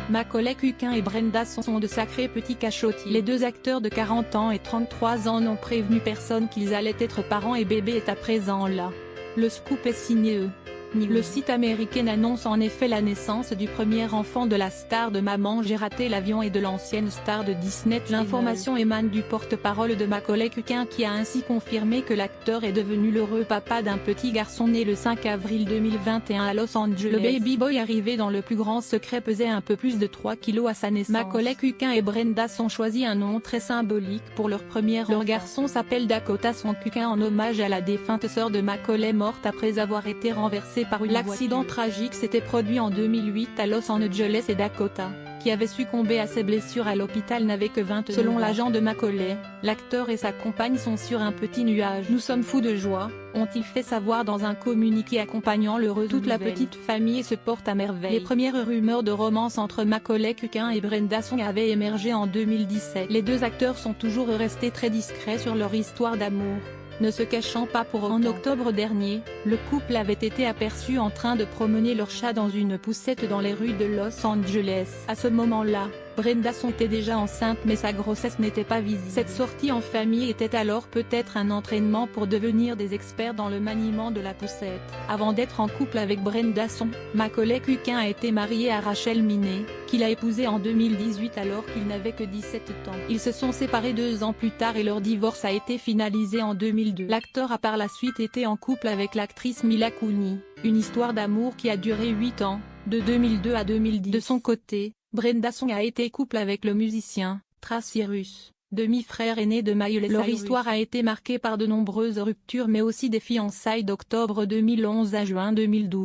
Macaulay Culkin et Brenda sont de sacrés petits cachotis. Les deux acteurs de 40 ans et 33 ans n'ont prévenu personne qu'ils allaient être parents et bébé est à présent là. Le scoop est signé eux. Le site américain annonce en effet la naissance du premier enfant de la star de Maman j'ai raté l'avion et de l'ancienne star de Disney. L'information émane du porte-parole de Macaulay Culkin qui a ainsi confirmé que l'acteur est devenu l'heureux papa d'un petit garçon né le 5 avril 2021 à Los Angeles. Le baby boy arrivé dans le plus grand secret pesait un peu plus de 3 kilos à sa naissance. Macaulay Culkin et Brenda ont choisi un nom très symbolique pour leur premier enfant. Leur garçon s'appelle Dakota Swan Culkin en hommage à la défunte sœur de Macaulay morte après avoir été renversée par une L'accident tragique s'était produit en 2008 à Los Angeles et Dakota, qui avait succombé à ses blessures à l'hôpital n'avait que 20 ans. Selon l'agent de Macaulay, l'acteur et sa compagne sont sur un petit nuage. Nous sommes fous de joie, ont-ils fait savoir dans un communiqué accompagnant l'heureuse nouvelle. Toute la petite famille se porte à merveille. Les premières rumeurs de romance entre Macaulay Culkin et Brenda avaient émergé en 2017. Les deux acteurs sont toujours restés très discrets sur leur histoire d'amour, ne se cachant pas pour autant. En octobre dernier, le couple avait été aperçu en train de promener leur chat dans une poussette dans les rues de Los Angeles. À ce moment-là, Brenda était déjà enceinte mais sa grossesse n'était pas visible. Cette sortie en famille était alors peut-être un entraînement pour devenir des experts dans le maniement de la poussette. Avant d'être en couple avec Brenda, Macaulay Culkin a été marié à Rachel Miney, qu'il a épousée en 2018 alors qu'il n'avait que 17 ans. Ils se sont séparés 2 ans plus tard et leur divorce a été finalisé en 2002. L'acteur a par la suite été en couple avec l'actrice Mila Kunis, une histoire d'amour qui a duré 8 ans, de 2002 à 2010. De son côté, Brenda a été couple avec le musicien, Trace Cyrus, demi-frère aîné de Miley Cyrus. Leur histoire a été marquée par de nombreuses ruptures mais aussi des fiançailles d'octobre 2011 à juin 2012.